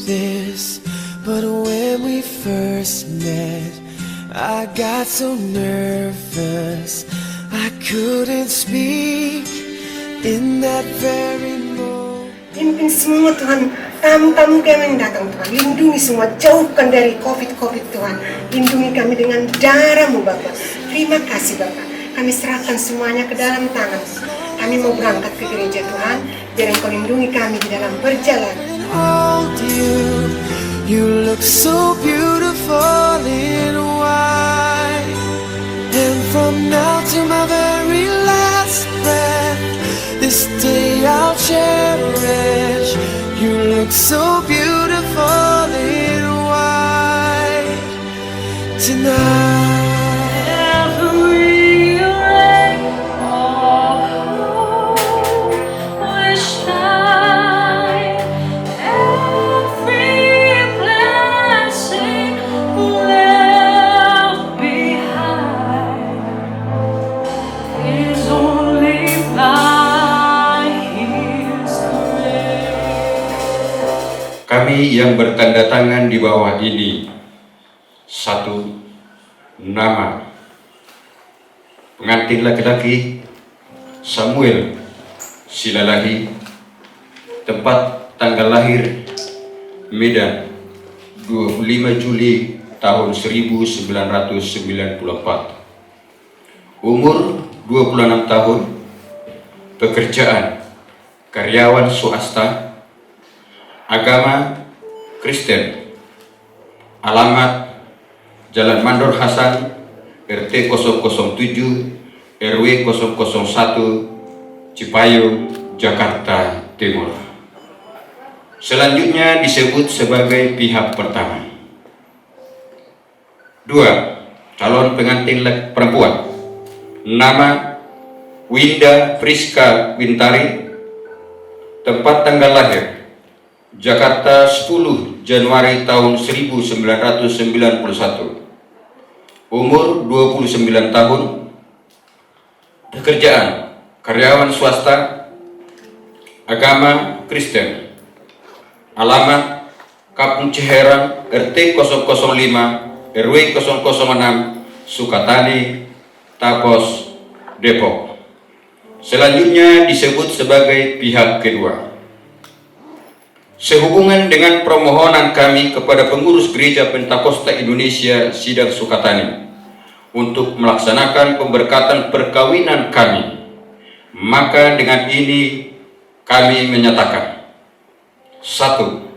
this, but when we first met, I got so nervous I couldn't speak in that very moment. Pimpin semua Tuhan, tamu-tamu kami yang datang Tuhan, lindungi semua, jauhkan dari COVID Tuhan, lindungi kami dengan darah-Mu Bapa. Terima kasih Bapa, kami serahkan semuanya ke dalam tangan. Kami mau berangkat ke gereja Tuhan, biar Engkau lindungi kami di dalam perjalanan. Hold you, you look so beautiful in white, and from now to my very last breath, this day I'll cherish. You look so beautiful in white tonight. Kami yang bertanda tangan di bawah ini, satu nama pengantin laki-laki Samuel Silalahi, tempat tanggal lahir Medan 25 Juli tahun 1994, umur 26 tahun, pekerjaan karyawan swasta, agama Kristen, alamat Jalan Mandor Hasan, RT 007, RW 001, Cipayung, Jakarta Timur. Selanjutnya disebut sebagai pihak pertama. 2. Calon pengantin perempuan, nama Winda Friska Wintari, tempat tanggal lahir Jakarta 10 Januari tahun 1991, umur 29 tahun, pekerjaan karyawan swasta, agama Kristen, alamat Kampung Ciherang, RT 005, RW 006, Sukatani, Tapos, Depok. Selanjutnya disebut sebagai pihak kedua. Sehubungan dengan permohonan kami kepada pengurus Gereja Pentakosta Indonesia Sidang Sukatani untuk melaksanakan pemberkatan perkawinan kami, maka dengan ini kami menyatakan: 1.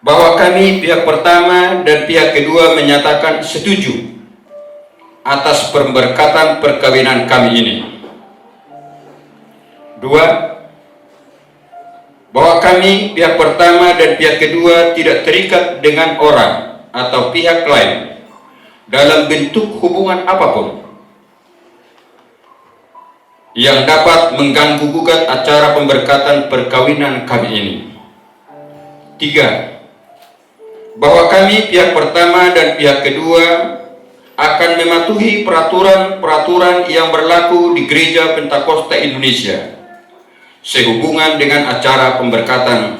Bahwa kami pihak pertama dan pihak kedua menyatakan setuju atas pemberkatan perkawinan kami ini. 2. Bahwa kami pihak pertama dan pihak kedua tidak terikat dengan orang atau pihak lain dalam bentuk hubungan apapun yang dapat mengganggu gugat acara pemberkatan perkawinan kami ini. 3. Bahwa kami pihak pertama dan pihak kedua akan mematuhi peraturan-peraturan yang berlaku di Gereja Pentakosta Indonesia sehubungan dengan acara pemberkatan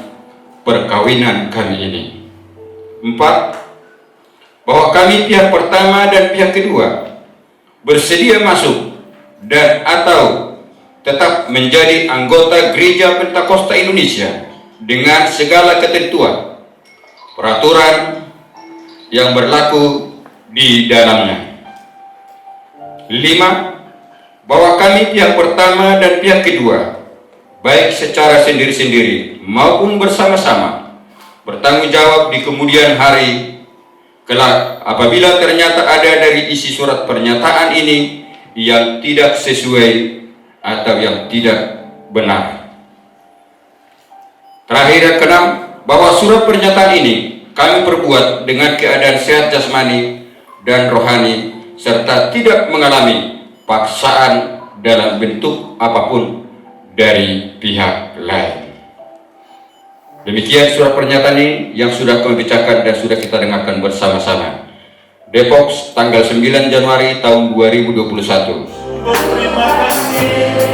perkawinan kami ini. 4. Bahwa kami pihak pertama dan pihak kedua bersedia masuk dan atau tetap menjadi anggota Gereja Pentakosta Indonesia dengan segala ketentuan, peraturan yang berlaku di dalamnya. 5. Bahwa kami pihak pertama dan pihak kedua baik secara sendiri-sendiri maupun bersama-sama bertanggung jawab di kemudian hari kelak apabila ternyata ada dari isi surat pernyataan ini yang tidak sesuai atau yang tidak benar. Terakhir yang keenam, bahwa surat pernyataan ini kami perbuat dengan keadaan sehat jasmani dan rohani serta tidak mengalami paksaan dalam bentuk apapun dari pihak lain. Demikian surat pernyataan ini yang sudah kami bacakan dan sudah kita dengarkan bersama-sama. Depok, tanggal 9 Januari tahun 2021. Terima kasih.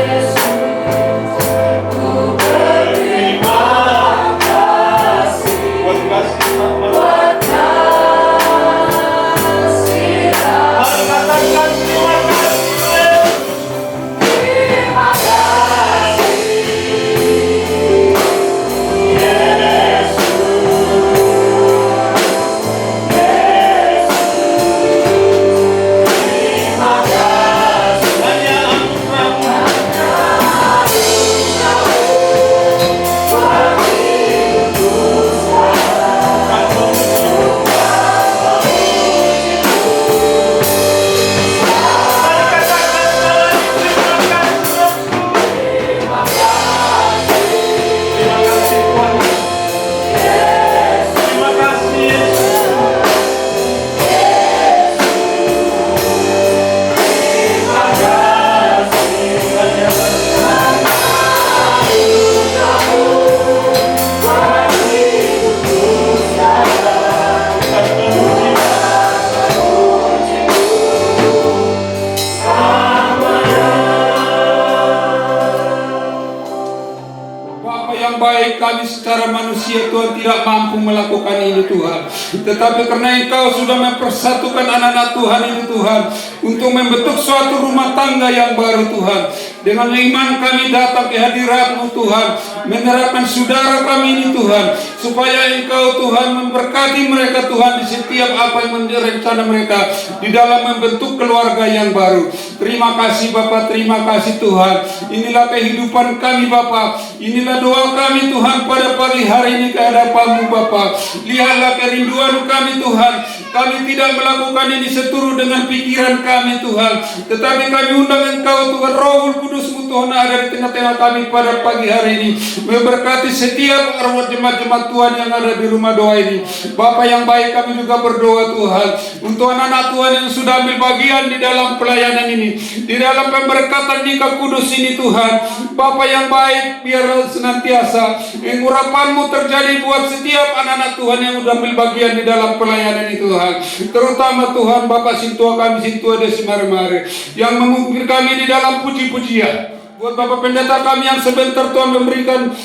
kami secara manusia Tuhan tidak mampu melakukan ini Tuhan. Tetapi karena Engkau sudah mempersatukan anak-anak Tuhan ini Tuhan, untuk membentuk suatu rumah tangga yang baru Tuhan. Dengan iman kami datang ke hadirat-Mu Tuhan, menyerahkan saudara kami ini Tuhan, supaya Engkau Tuhan memberkati mereka Tuhan di setiap apa yang menjadi rencana mereka di dalam membentuk keluarga yang baru. Terima kasih Bapa, terima kasih Tuhan. Inilah kehidupan kami Bapa, inilah doa kami Tuhan pada pagi hari ini ke hadapan-Mu Bapa. Lihatlah kerinduan kami Tuhan. Kami tidak melakukan ini seturut dengan pikiran kami Tuhan, tetapi kami undang Engkau Tuhan, Roh Kudus-Mu Tuhan ada di tengah-tengah kami pada pagi hari ini, memberkati setiap arwah jemaat-jemaat Tuhan yang ada di rumah doa ini. Bapa yang baik, kami juga berdoa Tuhan untuk anak-anak Tuhan yang sudah ambil bagian di dalam pelayanan ini, di dalam pemberkatan nikah kudus ini Tuhan. Bapa yang baik, biar senantiasa urapan-Mu terjadi buat setiap anak-anak Tuhan yang sudah ambil bagian di dalam pelayanan ini Tuhan. Terutama Tuhan Bapak Sintua kami, Sintua Desi Mare-Mare, yang memimpin kami di dalam puji-pujian. Buat Bapak Pendeta kami yang sebentar Tuhan memberikan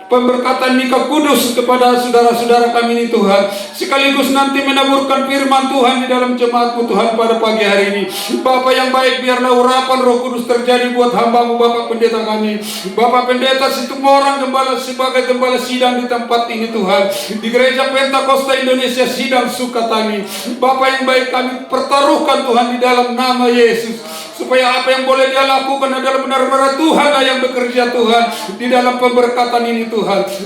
pemberkatan nikah kudus kepada saudara-saudara kami ini Tuhan, sekaligus nanti menaburkan firman Tuhan di dalam jemaat-Mu Tuhan pada pagi hari ini. Bapa yang baik, biarlah urapan Roh Kudus terjadi buat hamba-Mu Bapak Pendeta kami, Bapak Pendeta semua orang gembala sebagai gembala sidang di tempat ini Tuhan, di Gereja Pentakosta Indonesia Sidang Sukatani. Bapa yang baik, kami pertaruhkan Tuhan di dalam nama Yesus, supaya apa yang boleh Dia lakukan adalah benar-benar Tuhan yang bekerja Tuhan di dalam pemberkatan ini Tuhan.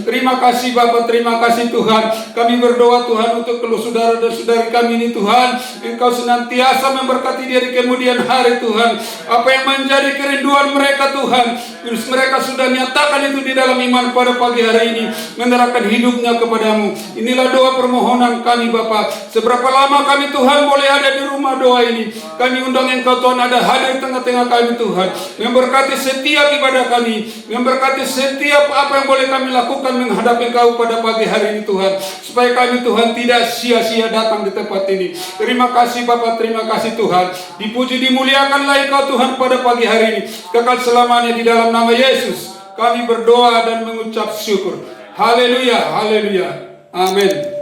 Terima kasih Bapak, terima kasih Tuhan. Kami berdoa Tuhan untuk saudara dan saudari kami ini Tuhan, Engkau senantiasa memberkati dia di kemudian hari Tuhan. Apa yang menjadi kerinduan mereka Tuhan, terus mereka sudah nyatakan itu di dalam iman pada pagi hari ini, menyerahkan hidupnya kepadamu. Inilah doa permohonan kami Bapak. Seberapa lama kami Tuhan boleh ada di rumah doa ini, kami undang Engkau Tuhan ada hadir tengah-tengah kami Tuhan, memberkati setiap ibadah kami, memberkati setiap apa yang boleh kami lakukan menghadapi Engkau pada pagi hari ini Tuhan, supaya kami Tuhan tidak sia-sia datang di tempat ini. Terima kasih Bapak, terima kasih Tuhan. Dipuji dimuliakanlah Engkau Tuhan pada pagi hari ini, kekal selamanya di dalam nama Yesus kami berdoa dan mengucap syukur. Haleluya, haleluya, amin.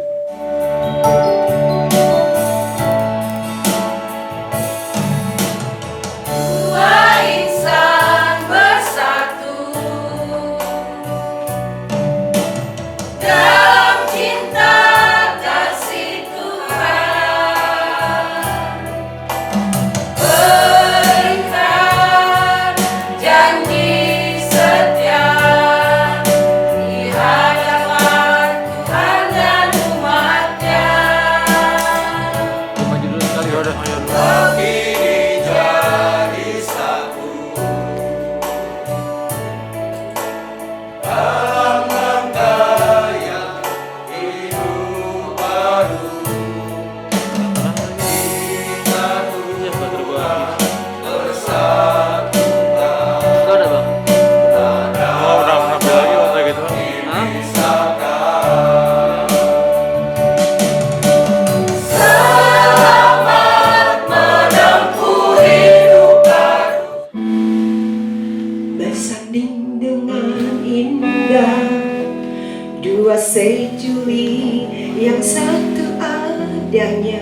Sejuli yang satu adanya,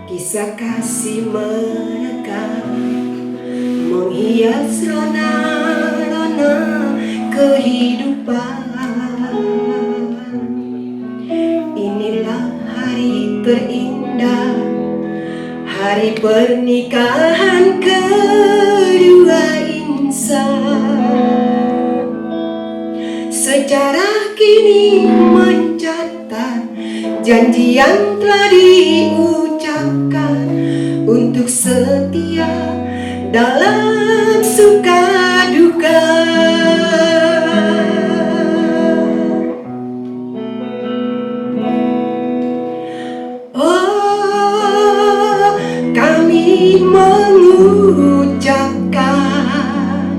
kisah kasih mereka menghias rona-rona kehidupan. Inilah hari terindah, hari pernikahan kedua insan. Sejarah kini mencatat janji yang telah diucapkan untuk setia dalam suka duka. Oh, kami mengucapkan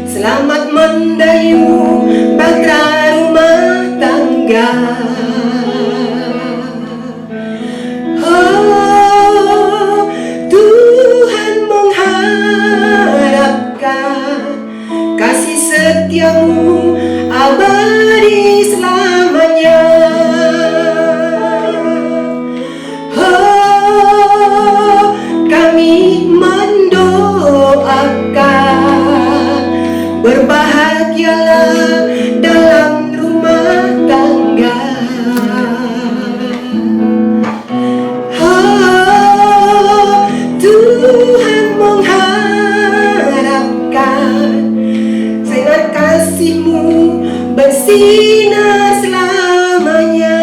selamat mendayung bahtera rumah tangga. Oh, Tuhan mengharapkan kasih setia setiamu abadi selamanya. Oh, kami mendoakan berbahagialah dalam rumah tangga. Oh, Tuhan mengharapkan sinar kasih-Mu bersinar selamanya.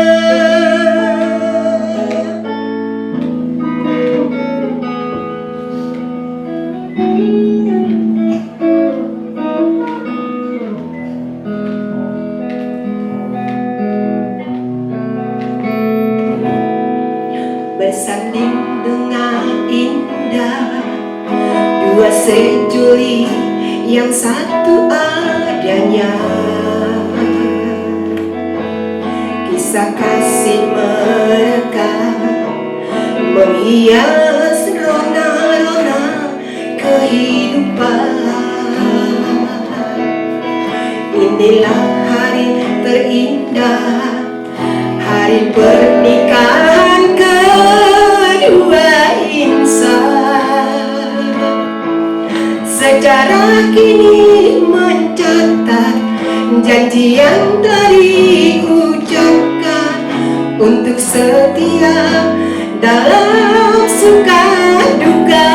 Bersanding dengan indah dua sejoli yang satu adanya, kisah kasih mereka menghias rona-rona kehidupan. Inilah hari terindah, hari pernikahan kedua insan. Sejarah kini mencatat janji yang telah diucapkan untuk setia dalam suka duka.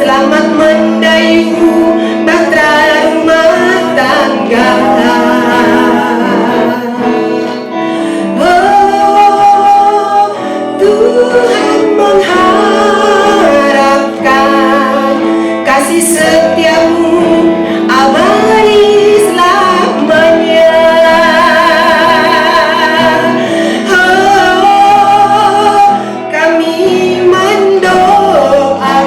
Selamat mendayu bahtera rumah tangga. Oh, Tuhan mengharapkan kasih setiamu abadi selamanya. Oh, kami mendoakan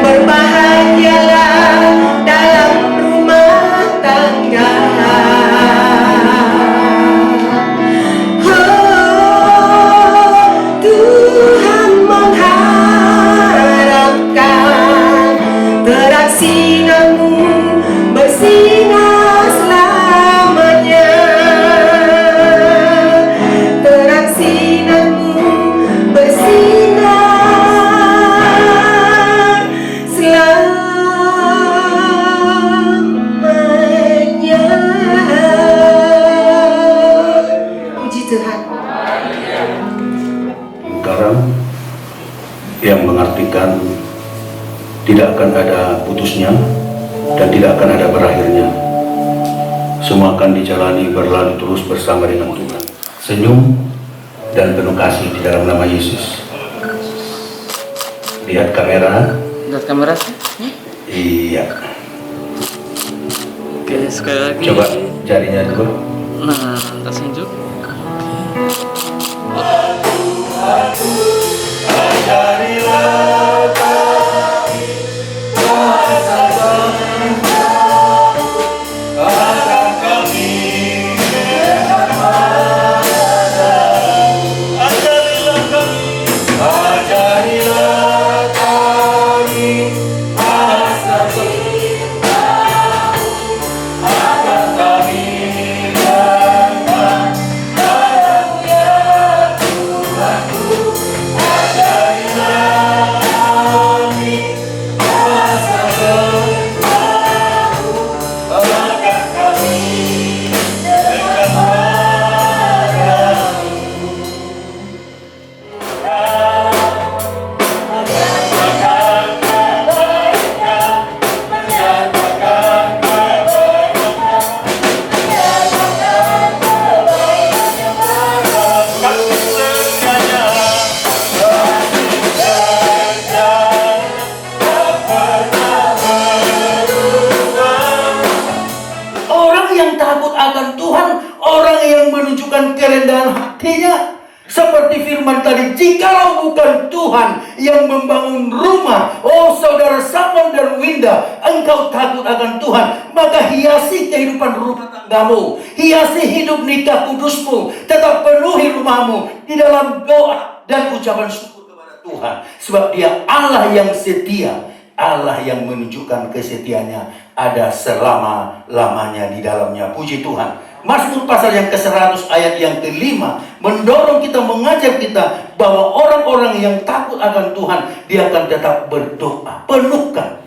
berbahagialah dalam rumah tangga. Oh, Tuhan mengharapkan terang sinarmu bersinar selamanya. Terang sinarmu bersinar selamanya. Puji Tuhan. Garam yang mengartikan tidak akan ada putusnya dan tidak akan ada berakhirnya. Semua akan dijalani berlalu terus bersama dengan Tuhan. Senyum dan penuh kasih di dalam nama Yesus. Lihat kamera. Lihat kamera sih? Iya. Oke, sekali lagi. Coba jarinya dulu. Nah, tas tunjuk. Orang yang takut akan Tuhan, orang yang menunjukkan kerendahan hatinya, Seperti firman tadi, jikalau bukan Tuhan yang membangun rumah, oh saudara Samuel dan Winda, engkau takut akan Tuhan, maka hiasi kehidupan rumah tanggamu, hiasi hidup nikah kudusmu, tetap penuhi rumahmu di dalam doa dan ucapan syukur kepada Tuhan. Sebab Dia Allah yang setia, Allah yang menunjukkan kesetiaannya ada selama-lamanya di dalamnya. Puji Tuhan. Mazmur pasal yang ke-100 ayat yang ke-5 mendorong kita, mengajak kita bahwa orang-orang yang takut akan Tuhan, dia akan tetap berdoa. Penuhkan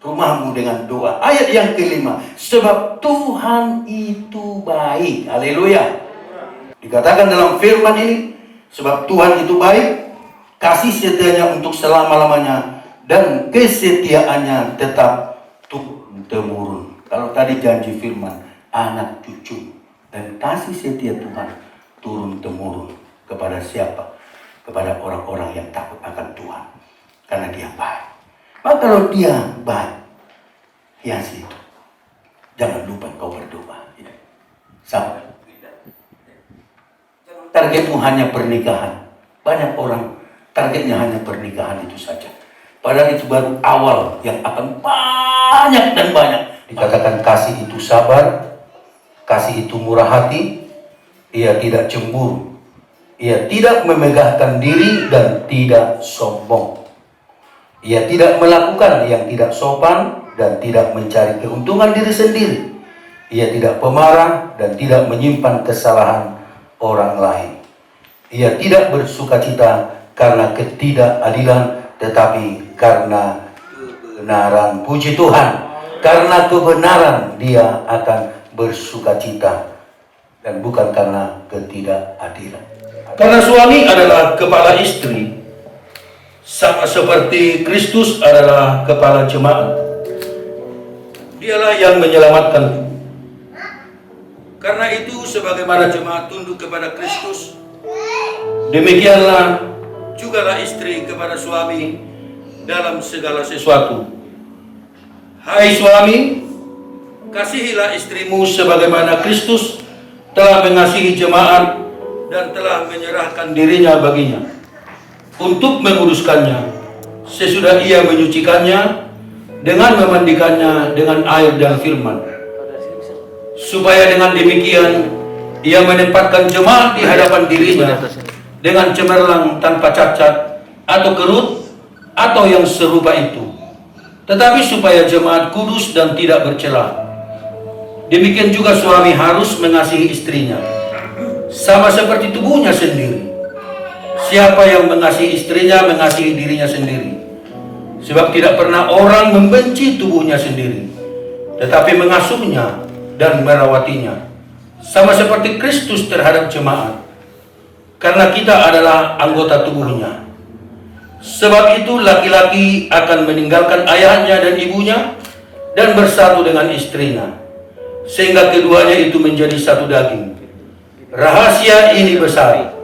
rumahmu dengan doa. Ayat yang ke-5, sebab Tuhan itu baik. Haleluya. Dikatakan dalam firman ini, sebab Tuhan itu baik, kasih setianya untuk selama-lamanya, dan kesetiaannya tetap turun-temurun. Kalau tadi janji firman, anak cucu, dan kasih setia Tuhan turun-temurun kepada siapa? Kepada orang-orang yang takut akan Tuhan, karena Dia baik. Maka kalau Dia baik, hiasi itu. Jangan lupa kau berdoa. Sama. Targetmu hanya pernikahan. Banyak orang targetnya hanya pernikahan itu saja. Padahal itu baru awal yang akan banyak dan banyak. Dikatakan kasih itu sabar, kasih itu murah hati, ia tidak cemburu, ia tidak memegahkan diri dan tidak sombong. Ia tidak melakukan yang tidak sopan dan tidak mencari keuntungan diri sendiri. Ia tidak pemarah dan tidak menyimpan kesalahan orang lain. Ia tidak bersukacita karena ketidakadilan, tetapi karena kebenaran. Puji Tuhan, karena kebenaran dia akan bersukacita dan bukan karena ketidakadilan. Karena suami adalah kepala istri, sama seperti Kristus adalah kepala jemaat. Dialah yang menyelamatkan. Karena itu sebagaimana jemaat tunduk kepada Kristus, demikianlah jugalah istri kepada suami dalam segala sesuatu. Hai suami, kasihilah istrimu sebagaimana Kristus telah mengasihi jemaat dan telah menyerahkan dirinya baginya untuk menguduskannya, sesudah ia menyucikannya dengan memandikannya dengan air dan firman, supaya dengan demikian ia menempatkan jemaat di hadapan dirinya dengan cemerlang, tanpa cacat atau kerut atau yang serupa itu, tetapi supaya jemaat kudus dan tidak bercela. Demikian juga suami harus mengasihi istrinya sama seperti tubuhnya sendiri. Siapa yang mengasihi istrinya mengasihi dirinya sendiri. Sebab tidak pernah orang membenci tubuhnya sendiri, tetapi mengasuhnya dan merawatinya, sama seperti Kristus terhadap jemaat, karena kita adalah anggota tubuhnya. Sebab itu laki-laki akan meninggalkan ayahnya dan ibunya dan bersatu dengan istrinya, sehingga keduanya itu menjadi satu daging. Rahasia ini besar,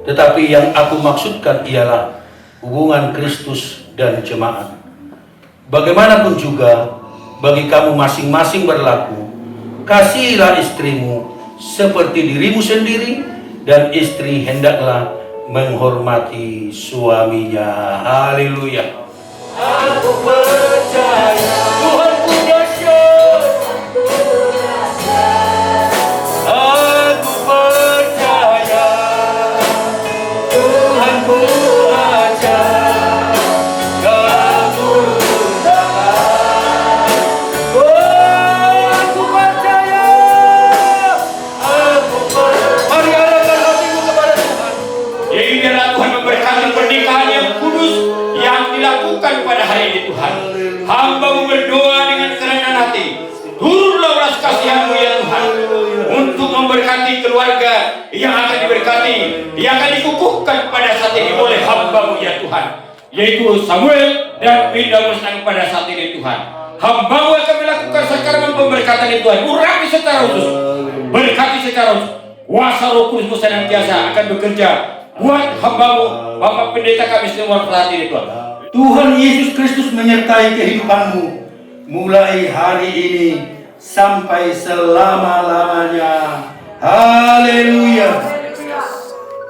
tetapi yang aku maksudkan ialah hubungan Kristus dan jemaat. Bagaimanapun juga bagi kamu masing-masing berlaku, kasihilah istrimu seperti dirimu sendiri, dan istri hendaklah menghormati suaminya. Haleluya. Aku percaya Tuhan ku dahsyat. Aku percaya Tuhan ku ajar. Kamu tahan. Oh, aku percaya. Mari arahkan hatimu kepada Tuhan. Jadi biarlah Tuhan memberkati pernikahan yang kudus yang dilakukan pada hari ini Tuhan. Hamba-Mu berdoa dengan kerendahan hati. Turunlah belas kasihan-Mu ya Tuhan, untuk memberkati keluarga yang akan diberkati, yang akan dikukuhkan pada saat ini oleh hamba-Mu ya Tuhan, yaitu Samuel dan Winda Mustang pada saat ini Tuhan. Hamba-Mu akan melakukan sakramen pemberkatan itu Tuhan. Urapi secara khusus, berkati secara khusus. Kuasa Roh Kudus senantiasa akan bekerja buat hamba-Mu, Bapak Pendeta kami semua saat ini Tuhan. Tuhan Yesus Kristus menyertai kehidupanmu mulai hari ini sampai selama-lamanya. Haleluya.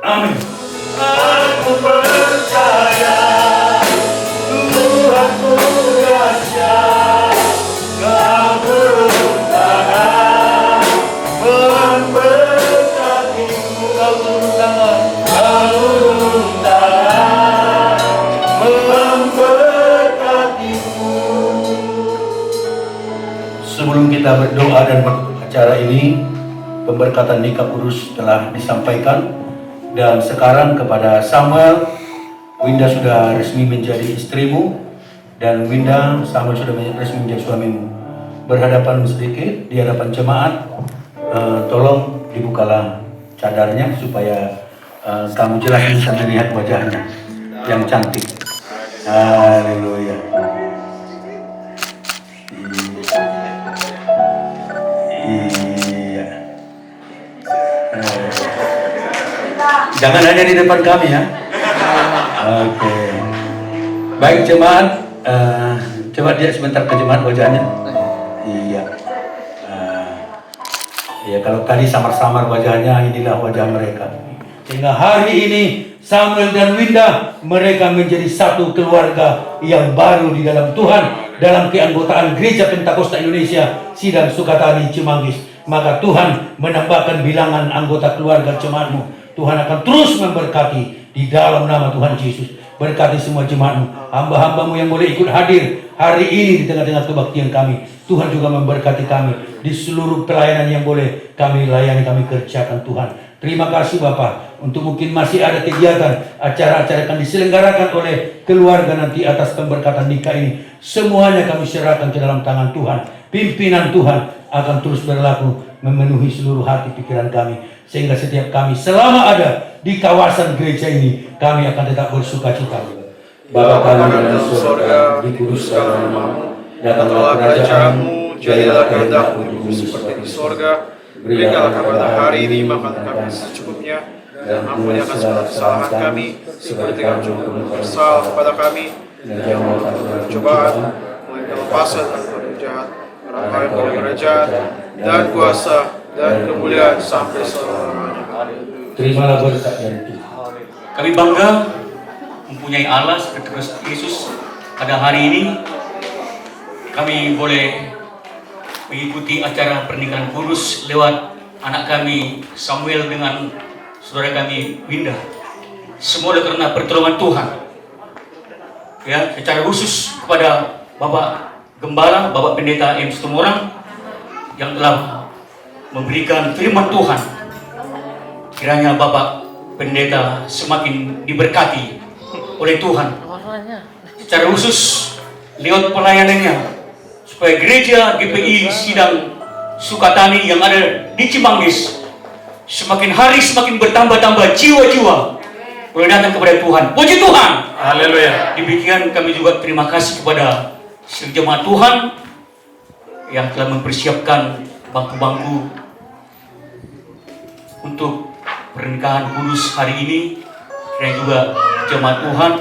Amin. Aku percaya Tuhanku dahsyat, Kau beruntungan memberkatiku. Kau turun tangan, Kau turun tangan memberkatiku. Sebelum kita berdoa dan menutup acara ini, pemberkatan nikah kudus telah disampaikan. Dan sekarang kepada Samuel, Winda sudah resmi menjadi istrimu, dan Winda, Samuel sudah resmi menjadi suamimu. Berhadapan sedikit di hadapan jemaat, tolong dibukalah cadarnya supaya kamu jelas bisa melihat wajahnya yang cantik. Haleluya. Iya. Jangan hanya di depan kami ya. Oke. Baik jemaat, coba dia sebentar ke jemaat wajahnya. Iya. Iya, kalau tadi samar-samar wajahnya, inilah wajah mereka. Sehingga hari ini Samuel dan Winda, mereka menjadi satu keluarga yang baru di dalam Tuhan, dalam keanggotaan Gereja Pentakosta Indonesia Sidang Sukatani Cimanggis. Maka Tuhan menambahkan bilangan anggota keluarga jemaatmu. Tuhan akan terus memberkati di dalam nama Tuhan Yesus. Berkati semua jemaatmu, hamba-hambamu yang boleh ikut hadir hari ini di tengah-tengah kebaktian kami. Tuhan juga memberkati kami di seluruh pelayanan yang boleh kami layani, kami kerjakan Tuhan. Terima kasih Bapak, untuk mungkin masih ada kegiatan, acara-acara akan diselenggarakan oleh keluarga nanti atas pemberkatan nikah ini. Semuanya kami serahkan ke dalam tangan Tuhan. Pimpinan Tuhan akan terus berlaku memenuhi seluruh hati pikiran kami. Sehingga setiap kami selama ada di kawasan gereja ini, kami akan tetap bersuka-cita. Bapa kami dalam surga, dikuduskan namamu, datanglah kerajaan-Mu, jadilah kehendak-Mu di bumi seperti di surga. Berikanlah kami hari ini makan kami secukupnya, dan ampuni akan segala kesalahan kami, seperti kami juga bersalah kepada kami, dan jangan bawa kami dalam cobaan, melainkan lepaskan kami dari jahat. Karena Kau yang kerajaan dan kuasa dan kemuliaan sampai selamanya. Terimalah berkat dari Tuhan. Kami bangga mempunyai Allah seperti Kristus Yesus. Pada hari ini kami boleh mengikuti acara pernikahan kudus lewat anak kami Samuel dengan saudara kami Winda. Semua karena pertolongan Tuhan. Ya, secara khusus kepada Bapak Gembala, Bapak Pendeta M. Situmorang yang telah memberikan firman Tuhan. Kiranya Bapak Pendeta semakin diberkati oleh Tuhan. Secara khusus lewat pelayanannya, supaya gereja GPI Sidang Sukatani yang ada di Cimanggis semakin hari semakin bertambah-tambah jiwa-jiwa boleh datang kepada Tuhan. Puji Tuhan. Haleluya. Demikian kami juga terima kasih kepada jemaat Tuhan yang telah mempersiapkan bangku-bangku untuk pernikahan kudus hari ini. Dan juga jemaat Tuhan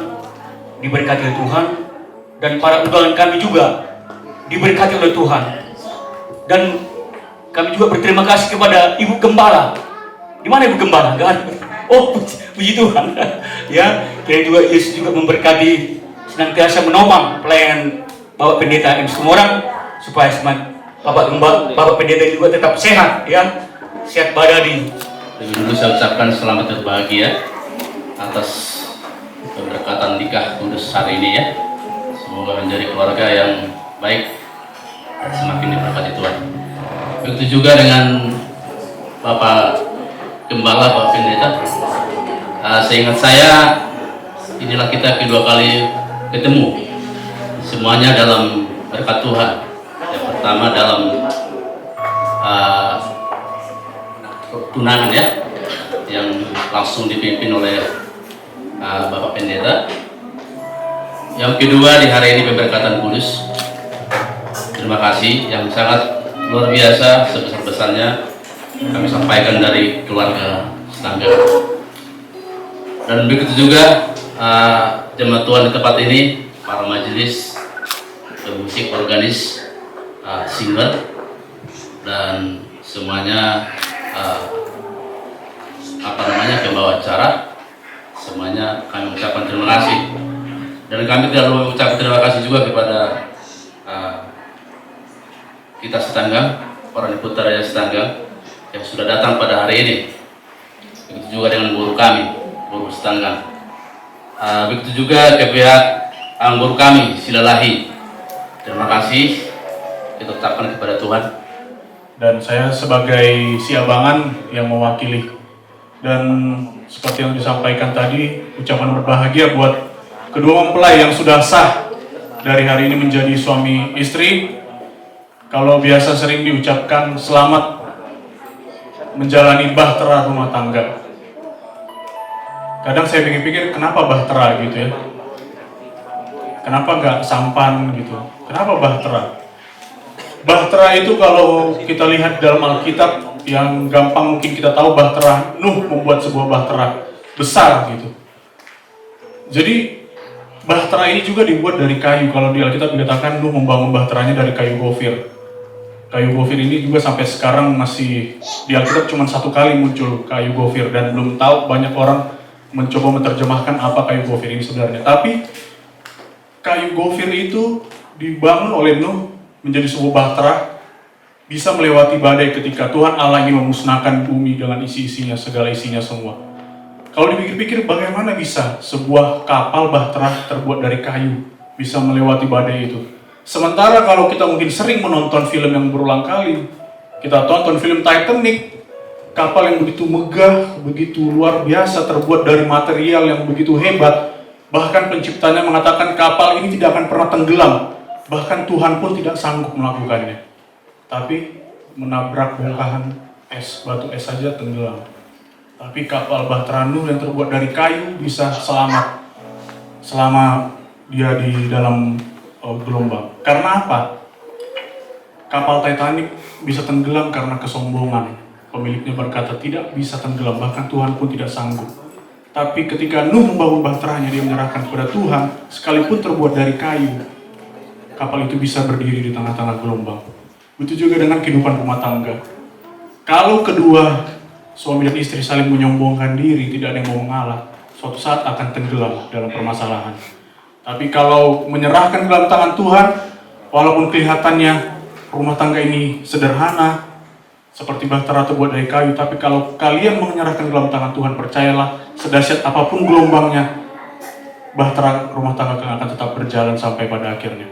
diberkati oleh Tuhan, dan para undangan kami juga diberkati oleh Tuhan. Dan kami juga berterima kasih kepada Ibu Gembala. Di mana Ibu Gembala? Enggak ada. Oh, puji Tuhan. Ya, kira juga Yesus juga memberkati, senantiasa menopang pelayanan Bapak Pendeta M. Situmorang supaya Bapak Gembala, Bapak Pendeta juga tetap sehat, ya, sehat badani. Lebih dulu saya ucapkan selamat berbahagia atas keberkatan nikah kudus hari ini ya. Semoga menjadi keluarga yang baik dan semakin diberkati Tuhan. Begitu juga dengan Bapak Gembala, Bapak Pendeta. Seingat saya, inilah kita kedua kali ketemu. Semuanya dalam berkat Tuhan. Yang pertama dalam tunangan ya, yang langsung dipimpin oleh Bapak Pendeta. Yang kedua di hari ini pemberkatan kudus. Terima kasih yang sangat luar biasa, sebesar-besarnya kami sampaikan dari keluarga Setangga. Dan begitu juga jemaat Tuhan di tempat ini, para majelis, musik organis, singer, dan semuanya pembawa acara, semuanya kami ucapkan terima kasih. Dan kami tidak lupa mengucapkan terima kasih juga kepada kita setanggang, orang Putrajaya Setanggang yang sudah datang pada hari ini. Begitu juga dengan guru kami, guru Setanggang. Begitu juga ke pihak guru kami, Silalahi. Terima kasih kita ucapkan kepada Tuhan. Dan saya sebagai Siabangan yang mewakili. Dan seperti yang disampaikan tadi, ucapan berbahagia buat kedua mempelai yang sudah sah dari hari ini menjadi suami istri. Kalau biasa sering diucapkan selamat menjalani bahtera rumah tangga. Kadang saya pikir-pikir kenapa bahtera gitu ya? Kenapa nggak sampan gitu? Kenapa bahtera? Bahtera itu kalau kita lihat dalam Alkitab yang gampang mungkin kita tahu bahtera, Nuh membuat sebuah bahtera besar gitu. Jadi bahtera ini juga dibuat dari kayu. Kalau di Alkitab dikatakan Nuh membangun bahteranya dari kayu gofir. Kayu gofir ini juga sampai sekarang masih di Alkitab cuma satu kali muncul kayu gofir dan belum tahu, banyak orang mencoba menerjemahkan apa kayu gofir ini sebenarnya. Tapi kayu gofir itu dibangun oleh Nuh menjadi sebuah bahtera, bisa melewati badai ketika Tuhan Allah ingin memusnahkan bumi dengan isi-isinya, segala isinya semua. Kalau dipikir-pikir bagaimana bisa sebuah kapal bahtera terbuat dari kayu bisa melewati badai itu? Sementara kalau kita mungkin sering menonton film yang berulang kali, kita tonton film Titanic, kapal yang begitu megah, begitu luar biasa, terbuat dari material yang begitu hebat. Bahkan penciptanya mengatakan kapal ini tidak akan pernah tenggelam. Bahkan Tuhan pun tidak sanggup melakukannya. Tapi menabrak bongkahan es, batu es saja tenggelam. Tapi kapal bahtera Nuh yang terbuat dari kayu bisa selamat selama dia di dalam gelombang. Karena apa? Kapal Titanic bisa tenggelam karena kesombongan. Pemiliknya berkata tidak bisa tenggelam, bahkan Tuhan pun tidak sanggup. Tapi ketika Nuh membangun bahteranya, dia menyerahkan kepada Tuhan, sekalipun terbuat dari kayu, kapal itu bisa berdiri di tengah-tengah gelombang. Begitu juga dengan kehidupan rumah tangga. Kalau kedua suami dan istri saling menyombongkan diri, tidak ada yang mau mengalah, suatu saat akan tenggelam dalam permasalahan. Tapi kalau menyerahkan dalam tangan Tuhan, walaupun kelihatannya rumah tangga ini sederhana, seperti bahtera terbuat dari kayu, tapi kalau kalian menyerahkan dalam tangan Tuhan, percayalah, sedahsyat apapun gelombangnya, bahtera rumah tangga akan tetap berjalan sampai pada akhirnya.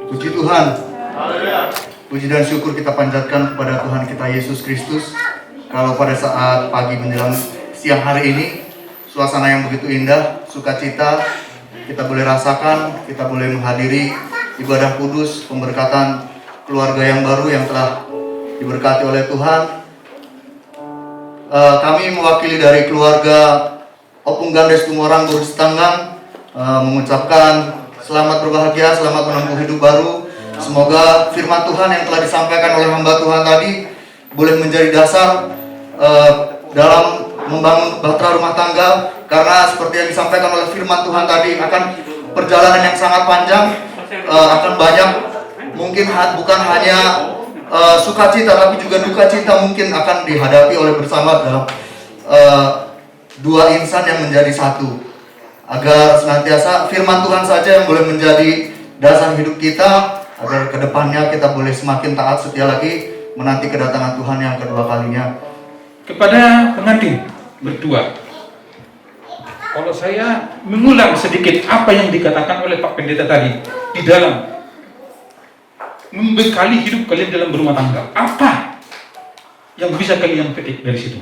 Puji Tuhan. Puji dan syukur kita panjatkan kepada Tuhan kita Yesus Kristus. Kalau pada saat pagi menjelang siang hari ini, suasana yang begitu indah, sukacita, kita boleh rasakan, kita boleh menghadiri ibadah kudus, pemberkatan keluarga yang baru yang telah diberkati oleh Tuhan. Kami mewakili dari keluarga Opung Gandes Tumorang Guru Setanggang mengucapkan selamat berbahagia, selamat menempuh hidup baru. Semoga firman Tuhan yang telah disampaikan oleh hamba Tuhan tadi boleh menjadi dasar dalam membangun bahtera rumah tangga, karena seperti yang disampaikan oleh firman Tuhan tadi akan perjalanan yang sangat panjang, akan banyak mungkin bukan hanya sukacita tapi juga duka cita mungkin akan dihadapi oleh bersama dalam dua insan yang menjadi satu, agar senantiasa firman Tuhan saja yang boleh menjadi dasar hidup kita, agar kedepannya kita boleh semakin taat setia lagi menanti kedatangan Tuhan yang kedua kalinya. Kepada pengantin berdua, kalau saya mengulang sedikit apa yang dikatakan oleh Pak Pendeta tadi di dalam membekali hidup kalian dalam berumah tangga, apa yang bisa kalian petik dari situ?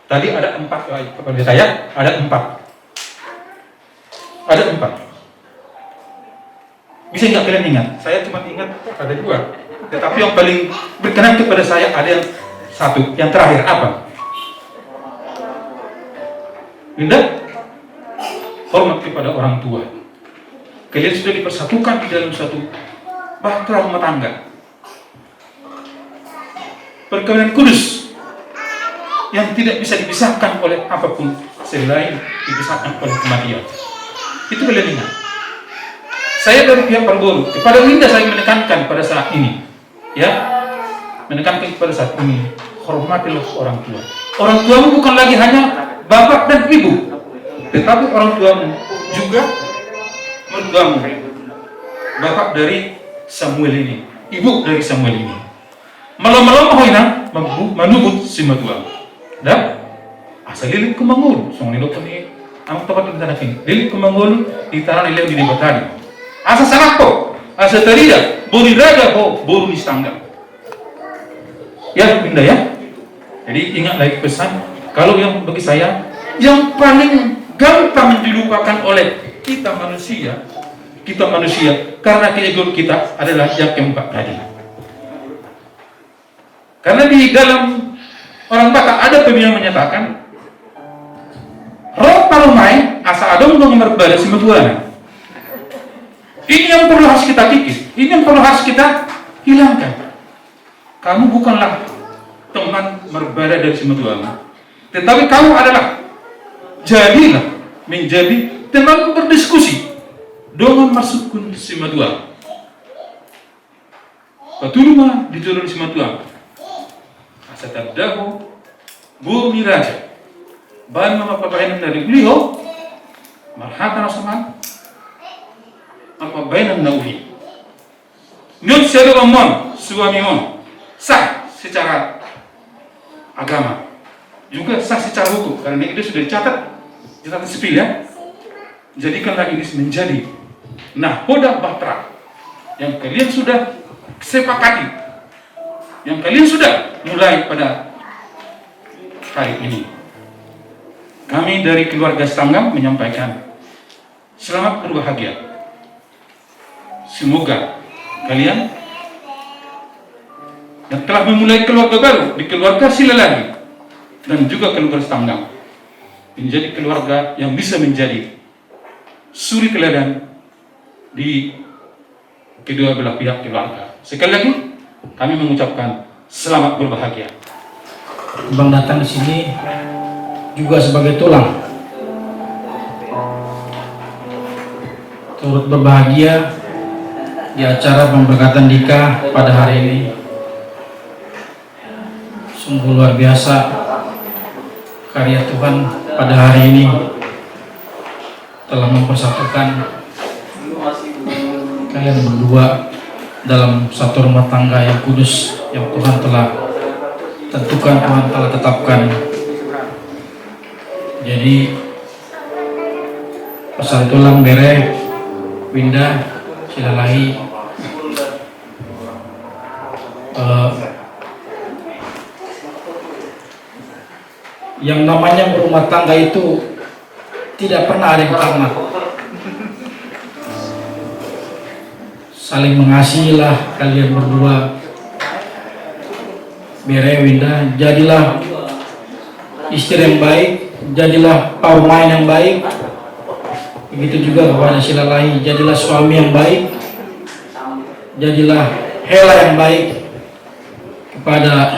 Tadi ada 4, kepada saya ada 4. Ada 4. Bisa nggak kalian ingat? Saya cuma ingat ada 2. Tetapi yang paling berkenan kepada saya ada yang 1, yang terakhir apa? Indah, hormat kepada orang tua. Kalian sudah dipersatukan di dalam satu bahtera rumah tangga. Perkawinan kudus yang tidak bisa dipisahkan oleh apapun selain dipisahkan oleh kematian. Itu kalian ingat. Saya dari pihak Pargoro, kepada Linda saya menekankan pada saat ini, ya, menekankan pada saat ini, hormatilah orang tua. Orang tuamu bukan lagi hanya bapak dan ibu, tetapi orang tuamu juga mertuamu. Bapak dari Samuel ini, ibu dari Samuel ini. Malam-malam hoina manubut si matua. Dan asal lilit ko mangul, so nilo ko ni ang tapat ng danakin. Lilit ko mangul di taran ilaw di batali. Asa sanak ko, asa tarida, buri raga ko, buru istangga. Ya, pindah ya. Jadi ingat lagi pesan, kalau yang bagi saya, yang paling gampang dilupakan oleh kita manusia, karena keegoan kita adalah yang keempat tadi. Karena di dalam orang Batak ada pemilihan menyatakan, roh palumai asa ada nomor pada si metuana. Ini yang perlu harus kita kikis, ini yang perlu harus kita hilangkan. Kamu bukanlah teman berbeda dari si metuana, tetapi kamu adalah jadilah menjadi teman berdiskusi dengan masukun si madua. Patulunga diturun si madua. Asatadaho bumi raja. Ban mga pabayanan dari beliau marhatan asaman pabayanan na uhi. Nyut siya mon suami mon sah secara agama, juga sah secara hukum karena itu sudah dicatat sipil ya. Jadikanlah ini menjadi nahoda bahtera yang kalian sudah sepakati, yang kalian sudah mulai pada hari ini. Kami dari keluarga Stanggam menyampaikan selamat berbahagia. Semoga kalian yang telah memulai keluarga baru di keluarga Silalagi dan juga keluarga Stanggam menjadi keluarga yang bisa menjadi suri teladan di kedua belah pihak keluarga. Sekali lagi kami mengucapkan selamat berbahagia. Bang datang di sini juga sebagai tulang, turut berbahagia di acara pemberkatan nikah pada hari ini. Sungguh luar biasa karya Tuhan pada hari ini telah mempersatukan kalian berdua dalam satu rumah tangga yang kudus yang Tuhan telah tentukan, Tuhan telah tetapkan. Jadi pesan tulang bere Winda Silalahi yang namanya berumah tangga itu tidak pernah ada yang tamat. Saling mengasihilah kalian berdua. Bere Winda, jadilah istri yang baik, jadilah pemain yang baik. Begitu juga kepada Silalahi, jadilah suami yang baik, jadilah hela yang baik kepada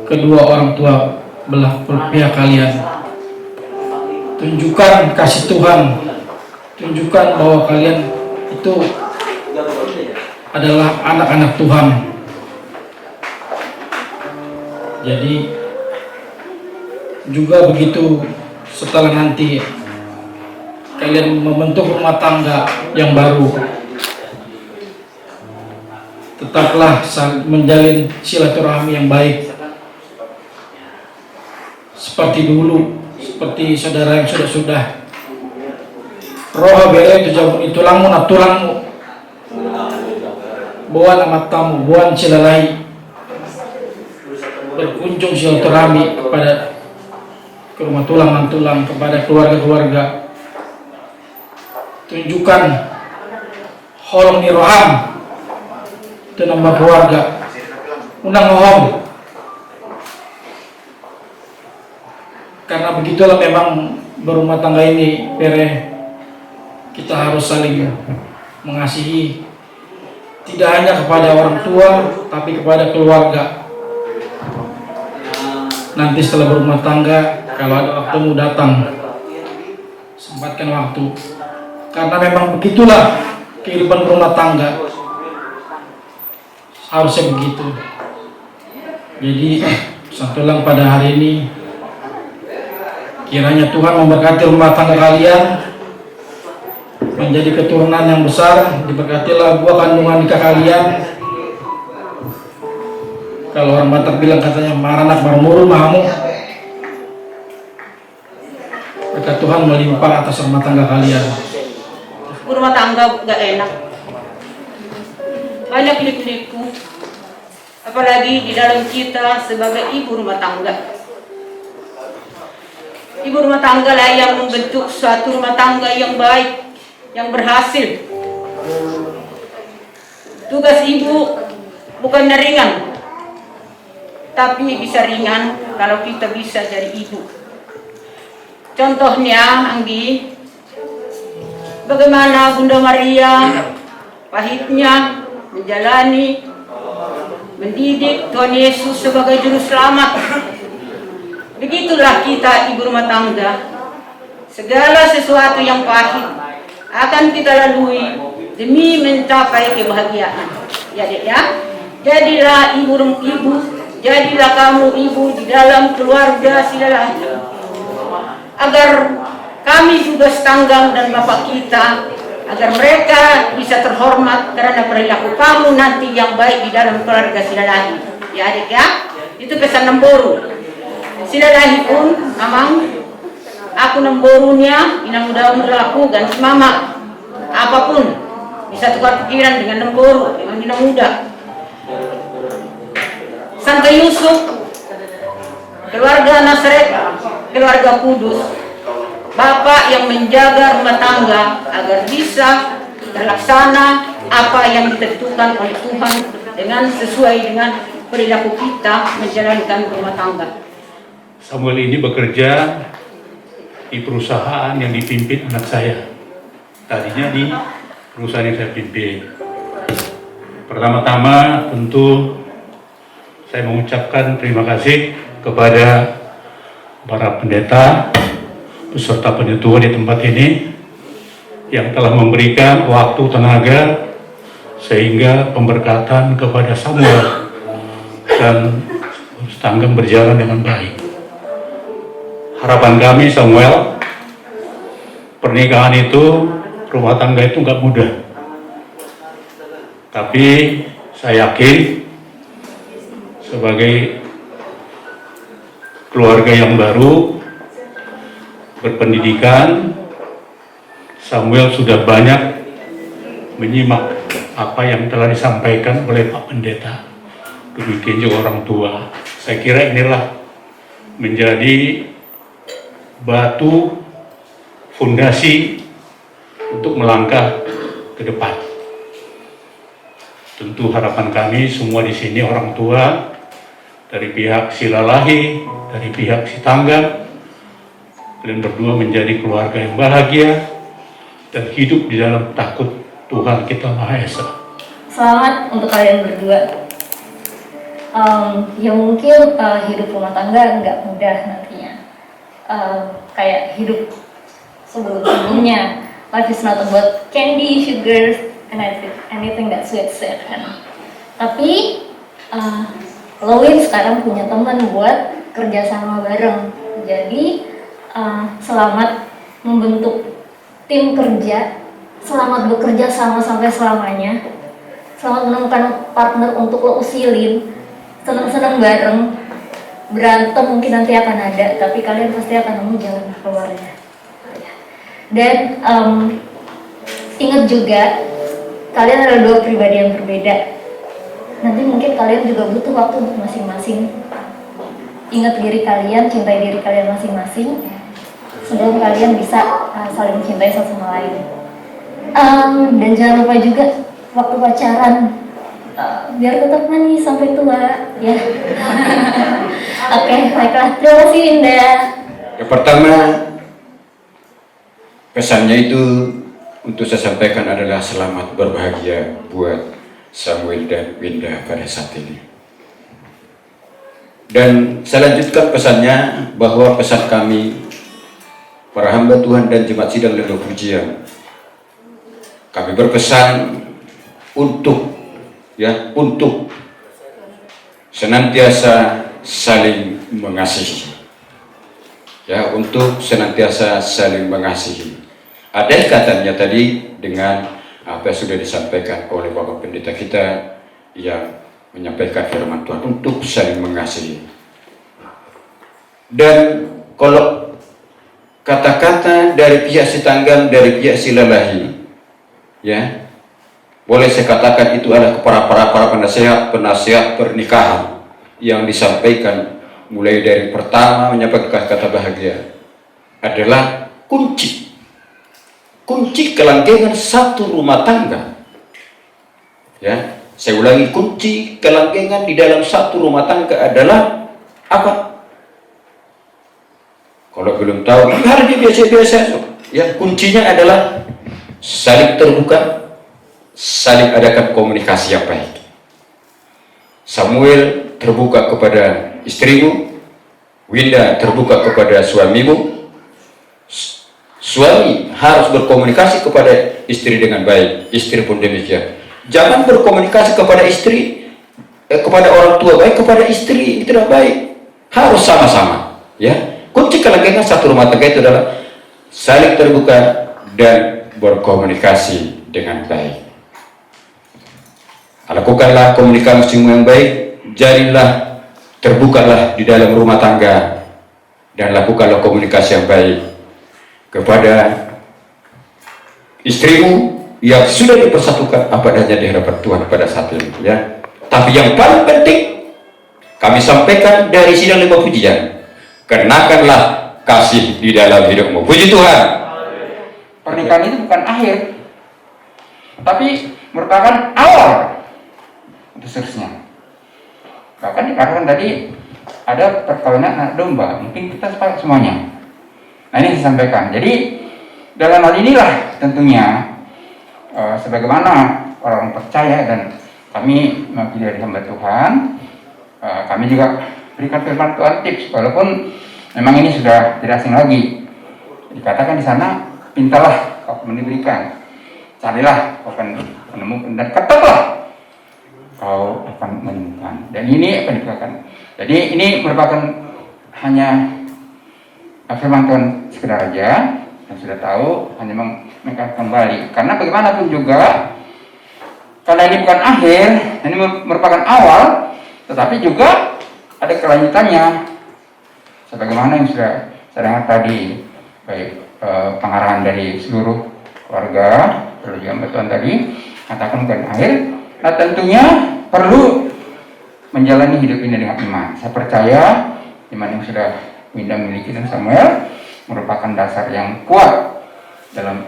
kedua orang tua belah pihak kalian. Tunjukkan kasih Tuhan, tunjukkan bahwa kalian itu adalah anak-anak Tuhan. Jadi juga begitu setelah nanti kalian membentuk rumah tangga yang baru, tetaplah menjalin silaturahmi yang baik seperti dulu, seperti saudara yang sudah-sudah. Roh bere itu jauh itu tulangmu na tulangmu, buan amat tamu, buan Silalahi, berkunjung silaturahmi kepada ke rumah tulang dan tulang, kepada keluarga-keluarga. Tunjukkan holong ni roham itu nama keluarga unang mohon, karena begitulah memang berumah tangga ini bere. Kita harus saling mengasihi, tidak hanya kepada orang tua tapi kepada keluarga. Nanti setelah berumah tangga, kalau ada waktumu datang, sempatkan waktu, karena memang begitulah kehidupan rumah tangga, harusnya begitu. Jadi Satulang pada hari ini, kiranya Tuhan memberkati rumah tangga kalian menjadi keturunan yang besar, diberkatilah buah kandungan nikah kalian. Kalau orang Batak bilang katanya maranak marmuru mahamu. Berkat Tuhan melimpah atas rumah tangga kalian. Rumah tangga gak enak, banyak liku-liku, apalagi di dalam kita sebagai ibu rumah tangga. Ibu rumah tangga lah yang membentuk suatu rumah tangga yang baik, yang berhasil. Tugas ibu bukan ringan, tapi bisa ringan kalau kita bisa jadi ibu. Contohnya, Anggi, bagaimana Bunda Maria pahitnya menjalani, mendidik Tuhan Yesus sebagai juru selamat. Begitulah kita ibu rumah tangga. Segala sesuatu yang pahit akan kita lalui demi mencapai kebahagiaan. Ya, Dek, ya. Jadilah ibu, jadilah kamu ibu di dalam keluarga Silalahi. Agar kami juga setanggang dan bapak kita, agar mereka bisa terhormat karena perilaku kamu nanti yang baik di dalam keluarga Silalahi. Ya, Adik, ya. Itu pesan Nemboru. Silalahi pun memang aku Nemborunya ina mudah berlaku ganti mama. Apapun bisa tukar pikiran dengan Nemboru, dengan ina muda. Santai Yusuf, keluarga Nasret, keluarga Kudus, bapak yang menjaga rumah tangga agar bisa terlaksana apa yang ditentukan oleh Tuhan dengan sesuai dengan perilaku kita menjalankan rumah tangga. Samuel ini bekerja di perusahaan yang dipimpin anak saya. Tadinya di perusahaan yang saya pimpin. Pertama-tama tentu saya mengucapkan terima kasih kepada para pendeta beserta penyetua di tempat ini yang telah memberikan waktu tenaga sehingga pemberkatan kepada Samuel dan tangga berjalan dengan baik. Harapan kami Samuel, pernikahan itu, rumah tangga itu nggak mudah. Tapi saya yakin sebagai keluarga yang baru, berpendidikan, Samuel sudah banyak menyimak apa yang telah disampaikan oleh Pak Pendeta. Demikian juga orang tua. Saya kira inilah menjadi batu fondasi untuk melangkah ke depan. Tentu harapan kami semua di sini orang tua dari pihak Silalahi, dari pihak Sitanggang, kalian berdua menjadi keluarga yang bahagia dan hidup di dalam takut Tuhan kita Maha Esa. Selamat untuk kalian berdua. Ya mungkin hidup rumah tangga nggak mudah nantinya. Kayak hidup sebelumnya, life is not about candy, sugar, and anything that sweet kan. Tapi Lowin sekarang punya teman buat kerjasama bareng. Jadi selamat membentuk tim kerja, selamat bekerja sama sampai selamanya, selamat menemukan partner untuk lo usilin, senang-senang bareng. Berantem mungkin nanti akan ada, tapi kalian pasti akan nemu jalan keluarnya. Dan ingat juga, kalian adalah dua pribadi yang berbeda. Nanti mungkin kalian juga butuh waktu untuk masing-masing. Ingat diri kalian, cintai diri kalian masing-masing, sebelum kalian bisa saling mencintai satu sama lain. Dan jangan lupa juga waktu pacaran, biar tetap manis sampai tua, ya. Oke, baiklah. Terima kasih, Winda. Yang pertama, pesannya itu untuk saya sampaikan adalah selamat berbahagia buat Samuel dan Winda pada saat ini. Dan saya lanjutkan pesannya bahwa pesan kami para hamba Tuhan dan jemaat sidang Lembaga Pujian, kami berpesan untuk senantiasa saling mengasihi. Ya, untuk senantiasa saling mengasihi. Ada katanya tadi dengan apa yang sudah disampaikan oleh Bapak Pendeta kita yang menyampaikan firman Tuhan untuk saling mengasihi. Dan kalau kata-kata dari pihak si tanggal, dari pihak si lelahi, ya, boleh saya katakan itu adalah para penasihat pernikahan yang disampaikan mulai dari pertama menyampaikan kata bahagia adalah kunci kelanggengan satu rumah tangga. Ya, saya ulangi, kunci kelanggengan di dalam satu rumah tangga adalah apa? Kalau belum tahu, hari ini biasa-biasa. Ya, kuncinya adalah saling terbuka, saling adakan komunikasi yang baik. Samuel terbuka kepada istrimu, Winda terbuka kepada suamimu. Suami harus berkomunikasi kepada istri dengan baik, istri pun demikian. Jangan berkomunikasi kepada istri, kepada orang tua baik, kepada istri tidak baik. Harus sama-sama, ya. Kunci kelanggengan satu rumah tangga itu adalah saling terbuka dan berkomunikasi dengan baik. Lakukanlah komunikasi yang baik, jadilah terbukalah di dalam rumah tangga dan lakukanlah komunikasi yang baik kepada istrimu yang sudah dipersatukan apa adanya di hadapan Tuhan pada saat ini, ya. Tapi yang paling penting kami sampaikan dari sidang lima pujian, kenakanlah kasih di dalam hidupmu. Puji Tuhan. Pernikahan itu bukan akhir, tapi merupakan awal untuk seterusnya. Bahkan dikatakan tadi ada perkawinan anak domba, mungkin kita sepakat semuanya. Nah, ini saya sampaikan. Jadi dalam hal inilah tentunya sebagaimana orang percaya dan kami mewakili dari hamba Tuhan, kami juga berikan firman Tuhan tips, walaupun memang ini sudah tidak asing lagi. Dikatakan di sana, pintalah kau akan diberikan, carilah kau akan menemukan, dan ketatlah kau akan menemukan. Dan ini akan dikatakan. Jadi ini merupakan hanya firman Tuhan sekedar aja, dan sudah tahu hanya mengingatkan kembali. Karena bagaimanapun juga, karena ini bukan akhir, ini merupakan awal, tetapi juga ada kelanjutannya. Sebagaimana yang sudah saya dengar tadi, baik pengarahan dari seluruh keluarga, perlu juga Tuhan tadi katakan bukan akhir. Nah, tentunya perlu menjalani hidup ini dengan iman. Saya percaya iman yang sudah Winda miliki dan Samuel merupakan dasar yang kuat dalam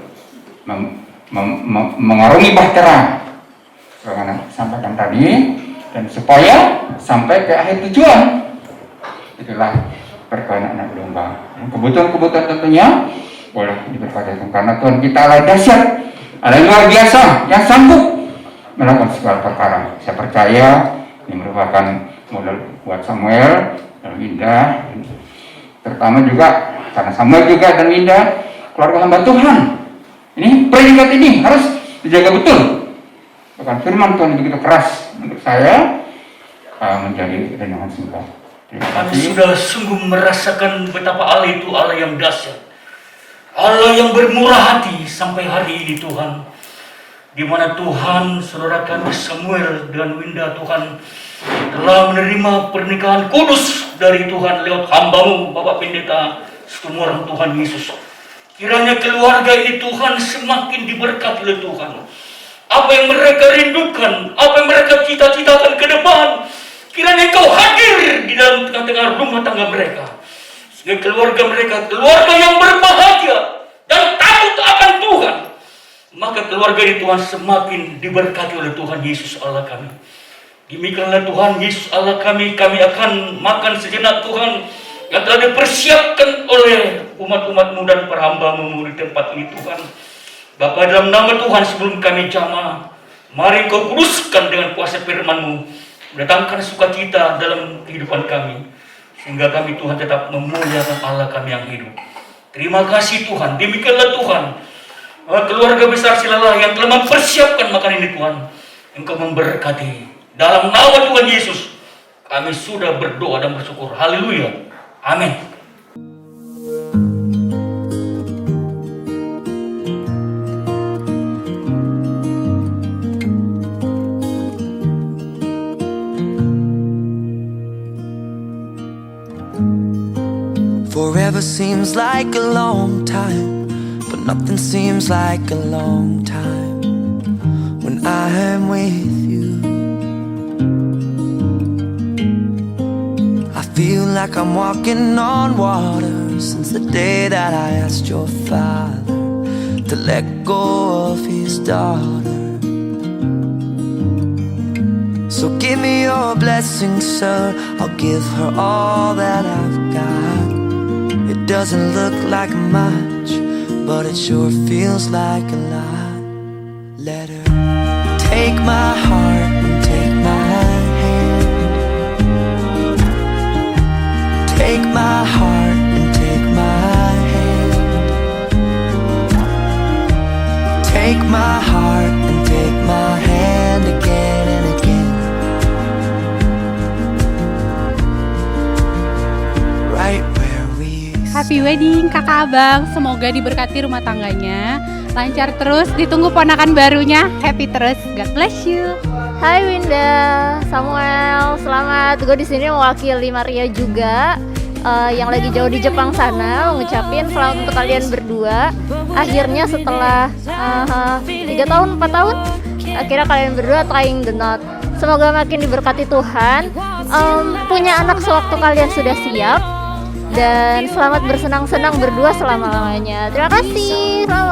mengarungi bahtera sebagaimana sampaikan tadi, dan supaya sampai ke akhir tujuan. Itulah perkawinan anak domba. Kebutuhan-kebutuhan tentunya boleh diperhatikan karena Tuhan kita Allah dahsyat, Allah luar biasa yang sanggup melakukan segala perkara. Saya percaya ini merupakan modal buat Samuel dan Winda, terutama juga karena Samuel juga dan Winda keluarga hamba Tuhan. Ini predikat ini harus dijaga betul. Bahkan firman Tuhan begitu keras untuk saya menjadi renungan singkat. Kami sudah sungguh merasakan betapa Allah itu Allah yang dahsyat, Allah yang bermurah hati sampai hari ini Tuhan, di mana Tuhan saudara kami Samuel dan Winda Tuhan telah menerima pernikahan kudus dari Tuhan lewat hamba-Mu Bapak Pendeta Setumorang Tuhan Yesus. Kiranya keluarga ini Tuhan semakin diberkati oleh Tuhan. Apa yang mereka rindukan, apa yang mereka cita-citakan ke depan, kiranya Engkau hadir di dalam tengah-tengah rumah tangga mereka. Sehingga keluarga mereka, keluarga yang berbahagia dan takut akan Tuhan. Maka keluarga ini Tuhan semakin diberkati oleh Tuhan Yesus Allah kami. Demikianlah Tuhan Yesus Allah kami akan makan sejenak Tuhan yang telah dipersiapkan oleh umat-umat-Mu dan para hamba-Mu di tempat ini Tuhan. Bapa, dalam nama Tuhan sebelum kami jamaah, mari Engkau kuduskan dengan kuasa firman-Mu, mendatangkan sukacita dalam kehidupan kami, sehingga kami Tuhan tetap memuliakan Allah kami yang hidup. Terima kasih Tuhan, demikianlah Tuhan, keluarga besar Silalah yang telah mempersiapkan makan ini Tuhan, Engkau memberkati. Dalam nama Tuhan Yesus, kami sudah berdoa dan bersyukur. Haleluya. Amin. Forever seems like a long time, but nothing seems like a long time when I'm with you. I feel like I'm walking on water since the day that I asked your father to let go of his daughter. So give me your blessing, sir, I'll give her all that I've got. It doesn't look like much, but it sure feels like a lot. Let her take my heart and take my hand. Take my heart and take my hand. Take my heart and take my hand again and again. Right. Happy wedding kakak abang, semoga diberkati rumah tangganya, lancar terus, ditunggu ponakan barunya, happy terus, God bless you. Hai Winda, Samuel, selamat. Gue di sini mewakili Maria juga, yang lagi jauh di Jepang sana, ngucapin selamat untuk kalian berdua. Akhirnya setelah 3 tahun, 4 tahun, akhirnya kalian berdua tying the knot. Semoga makin diberkati Tuhan, punya anak sewaktu kalian sudah siap. Dan selamat bersenang-senang berdua selama-lamanya. Terima kasih. Selamat.